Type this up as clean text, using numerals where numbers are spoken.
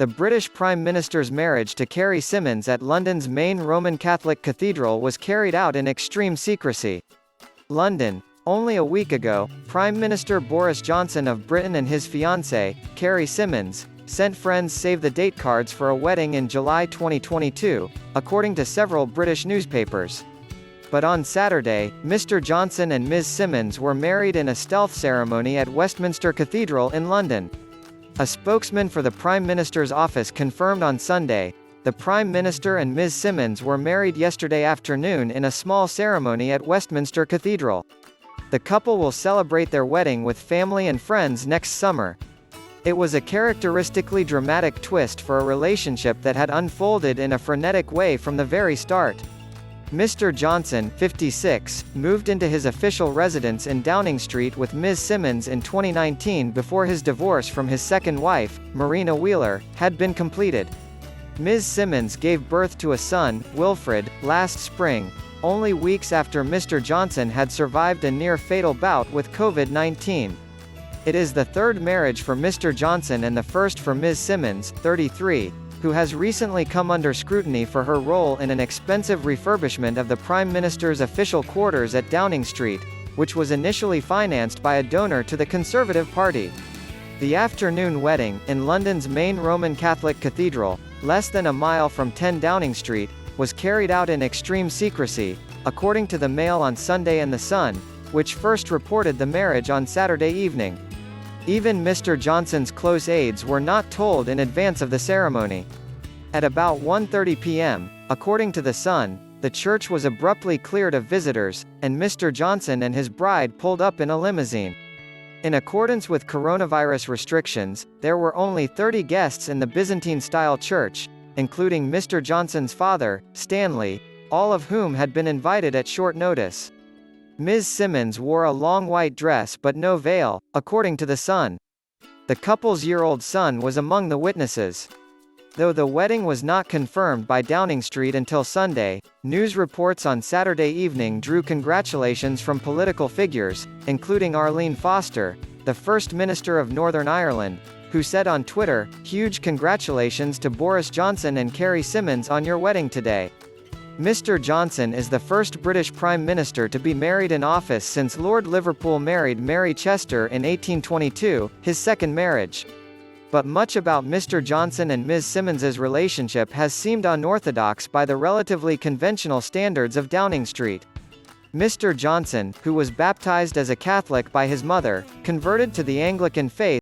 The British Prime Minister's marriage to Carrie Symonds at London's main Roman Catholic cathedral was carried out in extreme secrecy. London. Only a week ago, Prime Minister Boris Johnson of Britain and his fiancée, Carrie Symonds, sent friends save-the-date cards for a wedding in July 2022, according to several British newspapers. But on Saturday, Mr. Johnson and Ms. Symonds were married in a stealth ceremony at Westminster Cathedral in London. A spokesman for the Prime Minister's office confirmed on Sunday, the Prime Minister and Ms. Symonds were married yesterday afternoon in a small ceremony at Westminster Cathedral. The couple will celebrate their wedding with family and friends next summer. It was a characteristically dramatic twist for a relationship that had unfolded in a frenetic way from the very start. Mr. Johnson, 56, moved into his official residence in Downing Street with Ms. Symonds in 2019 before his divorce from his second wife, Marina Wheeler, had been completed. Ms. Symonds gave birth to a son, Wilfred, last spring, only weeks after Mr. Johnson had survived a near-fatal bout with COVID-19. It is the third marriage for Mr. Johnson and the first for Ms. Symonds, 33, who has recently come under scrutiny for her role in an expensive refurbishment of the Prime Minister's official quarters at Downing Street, which was initially financed by a donor to the Conservative Party. The afternoon wedding, in London's main Roman Catholic cathedral, less than a mile from 10 Downing Street, was carried out in extreme secrecy, according to the Mail on Sunday and The Sun, which first reported the marriage on Saturday evening. Even Mr. Johnson's close aides were not told in advance of the ceremony. At about 1:30 p.m., according to The Sun, the church was abruptly cleared of visitors, and Mr. Johnson and his bride pulled up in a limousine. In accordance with coronavirus restrictions, there were only 30 guests in the Byzantine-style church, including Mr. Johnson's father, Stanley, all of whom had been invited at short notice. Ms. Symonds wore a long white dress but no veil, according to The Sun. The couple's year-old son was among the witnesses. Though the wedding was not confirmed by Downing Street until Sunday, news reports on Saturday evening drew congratulations from political figures, including Arlene Foster, the First Minister of Northern Ireland, who said on Twitter, "Huge congratulations to Boris Johnson and Carrie Symonds on your wedding today." Mr. Johnson is the first British Prime Minister to be married in office since Lord Liverpool married Mary Chester in 1822, his second marriage. But much about Mr. Johnson and Ms. Symonds's relationship has seemed unorthodox by the relatively conventional standards of Downing Street. Mr. Johnson, who was baptized as a Catholic by his mother, converted to the Anglican faith